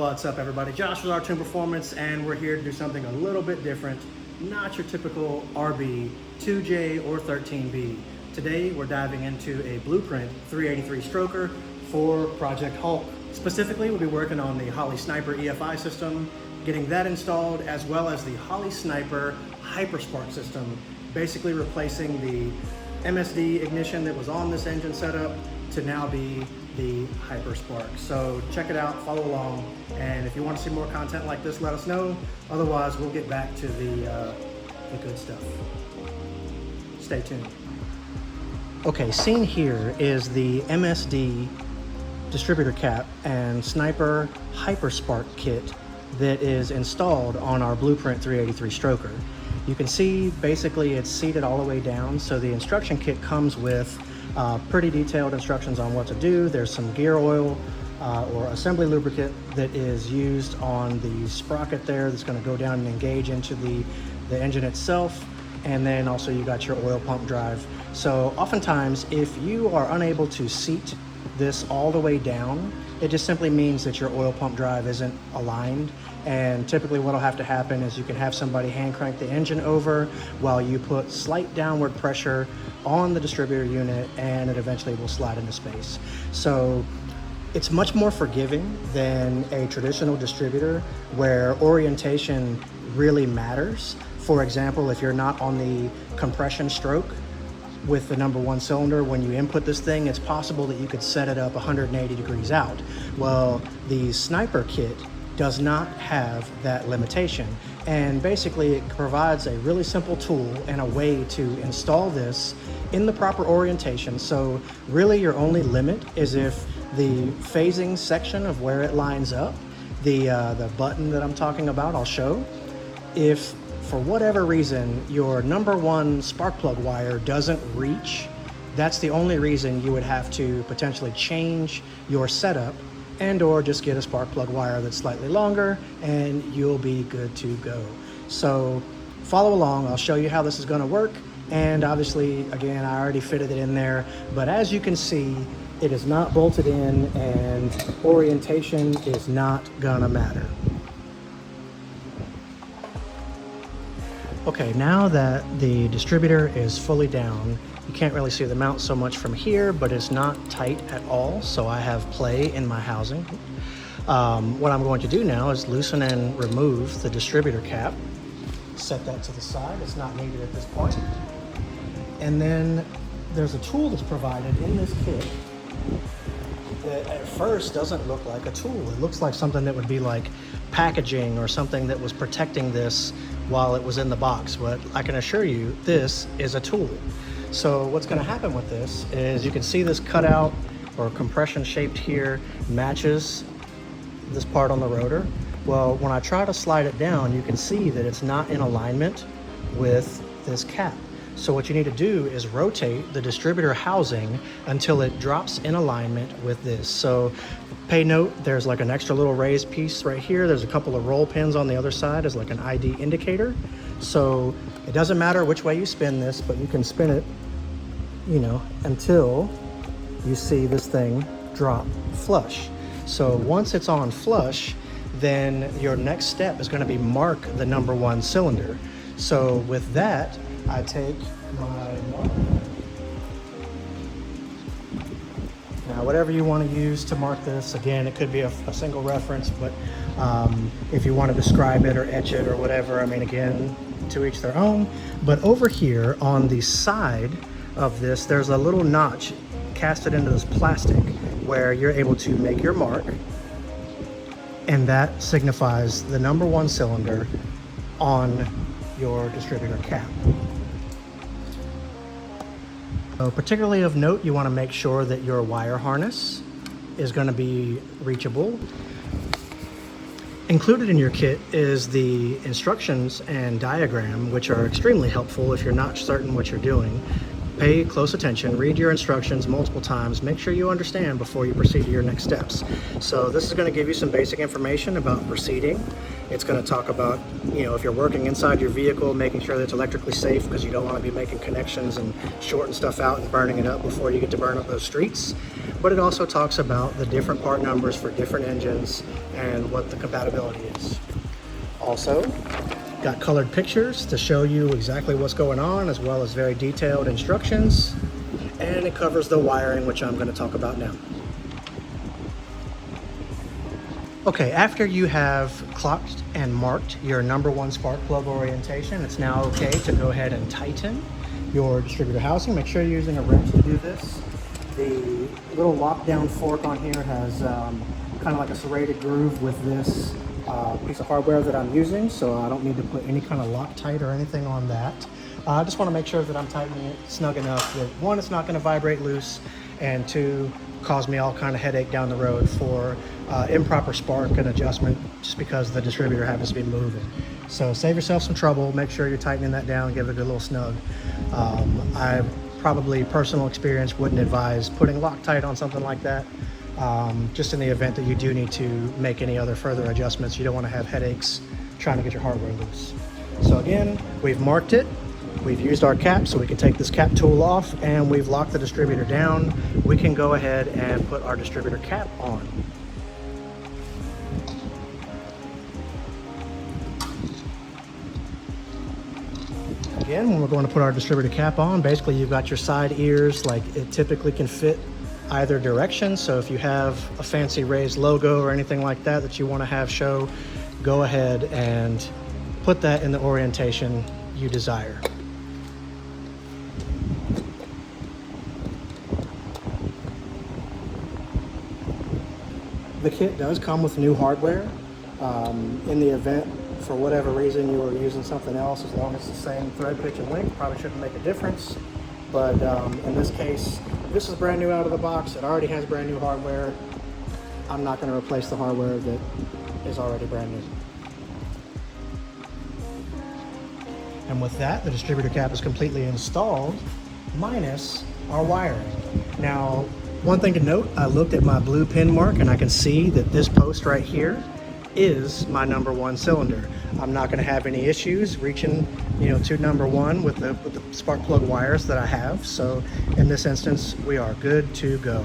What's up, everybody? Josh with R2 Performance, and we're here to do something a little bit different. Not your typical RB, 2J, or 13B. Today, we're diving into a Blueprint 383 stroker for Project Hulk. Specifically, we'll be working on the Holley Sniper EFI system, getting that installed, as well as the Holley Sniper Hyperspark system, basically replacing the MSD ignition that was on this engine setup to now be the Hyperspark. So check it out, follow along, and if you want to see more content like this, let us know. Otherwise, we'll get back to the good stuff. Stay tuned. Okay, seen here is the MSD distributor cap and Sniper Hyperspark kit that is installed on our Blueprint 383 stroker. You can see basically it's seated all the way down, so the instruction kit comes with pretty detailed instructions on what to do. There's some gear oil or assembly lubricant that is used on the sprocket there that's going to go down and engage into the engine itself. And then also you got your oil pump drive. So oftentimes if you are unable to seat this all the way down, it just simply means that your oil pump drive isn't aligned. And typically what'll have to happen is you can have somebody hand crank the engine over while you put slight downward pressure on the distributor unit, and it eventually will slide into space. So it's much more forgiving than a traditional distributor where orientation really matters. For example, if you're not on the compression stroke with the number one cylinder, when you input this thing, it's possible that you could set it up 180 degrees out. Well, the Sniper kit does not have that limitation. And basically it provides a really simple tool and a way to install this in the proper orientation. So really your only limit is if the phasing section of where it lines up, the button that I'm talking about, I'll show. If for whatever reason your number one spark plug wire doesn't reach, that's the only reason you would have to potentially change your setup and or just get a spark plug wire that's slightly longer and you'll be good to go. So follow along, I'll show you how this is going to work. And obviously, again, I already fitted it in there, but as you can see, it is not bolted in and orientation is not gonna matter. Okay, now that the distributor is fully down, you can't really see the mount so much from here, but it's not tight at all, so I have play in my housing. What I'm going to do now is loosen and remove the distributor cap. Set that to the side, it's not needed at this point. And then there's a tool that's provided in this kit that at first doesn't look like a tool. It looks like something that would be like packaging or something that was protecting this while it was in the box, but I can assure you this is a tool. So what's going to happen with this is you can see this cutout or compression shaped here matches this part on the rotor. Well, when I try to slide it down, you can see that it's not in alignment with this cap. So what you need to do is rotate the distributor housing until it drops in alignment with this. So pay note, there's like an extra little raised piece right here. There's a couple of roll pins on the other side as like an ID indicator. So it doesn't matter which way you spin this, but you can spin it, you know, until you see this thing drop flush. So once it's on flush, then your next step is going to be mark the number one cylinder. So with that, I take my marker. Now, whatever you want to use to mark this, again, it could be a single reference, but if you want to describe it or etch it or whatever, I mean, again, to each their own. But over here on the side of this, there's a little notch casted into this plastic where you're able to make your mark, and that signifies the number one cylinder on your distributor cap. So particularly of note, you want to make sure that your wire harness is going to be reachable. Included in your kit is the instructions and diagram, which are extremely helpful if you're not certain what you're doing. pay close attention, read your instructions multiple times, make sure you understand before you proceed to your next steps. So this is going to give you some basic information about proceeding. It's going to talk about, if you're working inside your vehicle, making sure that it's electrically safe, because you don't want to be making connections and shorting stuff out and burning it up before you get to burn up those streets. But it also talks about the different part numbers for different engines and what the compatibility is. Also, got colored pictures to show you exactly what's going on, as well as very detailed instructions. And it covers the wiring, which I'm going to talk about now. Okay, after you have clocked and marked your number 1 spark plug orientation, it's now okay to go ahead and tighten your distributor housing. Make sure you're using a wrench to do this. The little lockdown fork on here has kind of like a serrated groove with this piece of hardware that I'm using, so I don't need to put any kind of Loctite or anything on that. I just want to make sure that I'm tightening it snug enough that 1, it's not going to vibrate loose, and 2, cause me all kind of headache down the road for improper spark and adjustment just because the distributor happens to be moving. So save yourself some trouble, make sure you're tightening that down, give it a good little snug. I probably, personal experience, wouldn't advise putting Loctite on something like that. Just in the event that you do need to make any other further adjustments, you don't want to have headaches trying to get your hardware loose. So again, we've marked it, we've used our cap so we can take this cap tool off, and we've locked the distributor down. We can go ahead and put our distributor cap on. Again, when we're going to put our distributor cap on, basically you've got your side ears, like it typically can fit either direction. So if you have a fancy raised logo or anything like that that you want to have show, go ahead and put that in the orientation you desire. The kit does come with new hardware. In the event, for whatever reason, you were using something else, as long as it's the same thread pitch and length, probably shouldn't make a difference. But in this case, this is brand new out of the box. It already has brand new hardware. I'm not going to replace the hardware that is already brand new. And with that, the distributor cap is completely installed, minus our wiring. Now, one thing to note, I looked at my blue pin mark and I can see that this post right here is my number 1 cylinder. I'm not going to have any issues reaching, to number 1 with the spark plug wires that I have. So in this instance, we are good to go.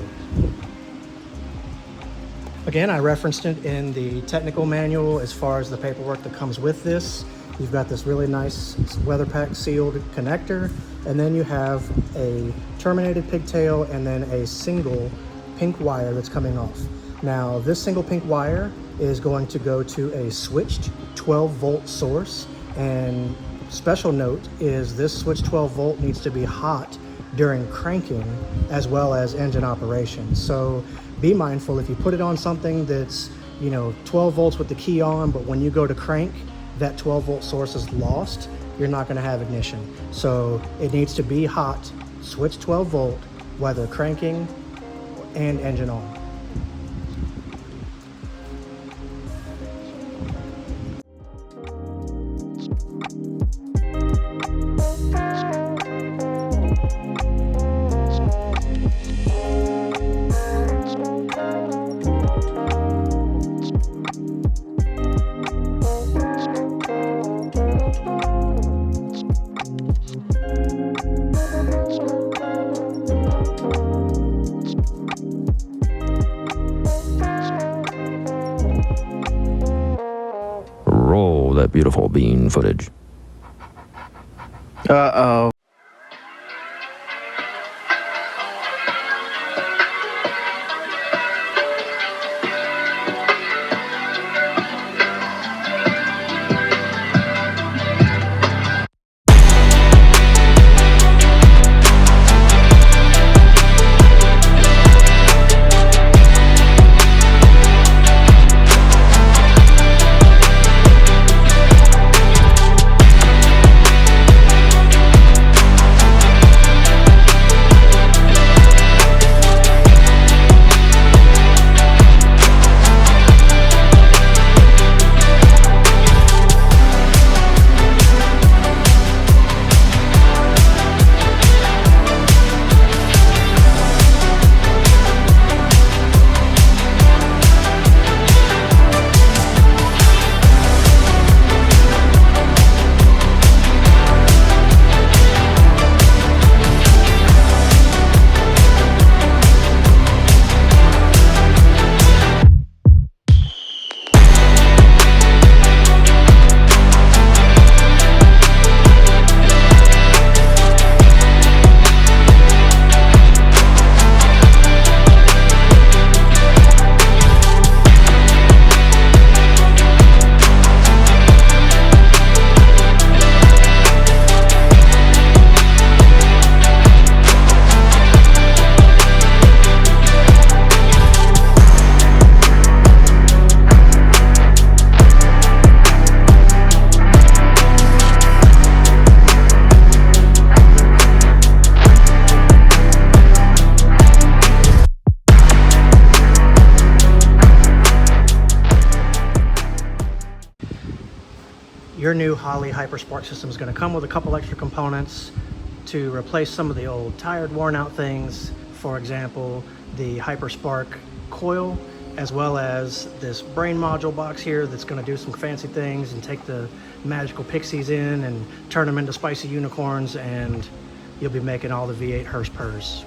Again, I referenced it in the technical manual as far as the paperwork that comes with this. You've got this really nice weather pack sealed connector, and then you have a terminated pigtail and then a single pink wire that's coming off. Now, this single pink wire is going to go to a switched 12-volt source, and special note is this switched 12-volt needs to be hot during cranking as well as engine operation. So be mindful, if you put it on something that's 12 volts with the key on, but when you go to crank, that 12-volt source is lost, you're not going to have ignition. So it needs to be hot, switch 12-volt, whether cranking and engine on. Roll that beautiful bean footage. Uh-oh. Your new Holley Hyperspark system is going to come with a couple extra components to replace some of the old tired, worn out things. For example, the Hyperspark coil, as well as this brain module box here that's going to do some fancy things and take the magical pixies in and turn them into spicy unicorns, and you'll be making all the V8 hearse purrs.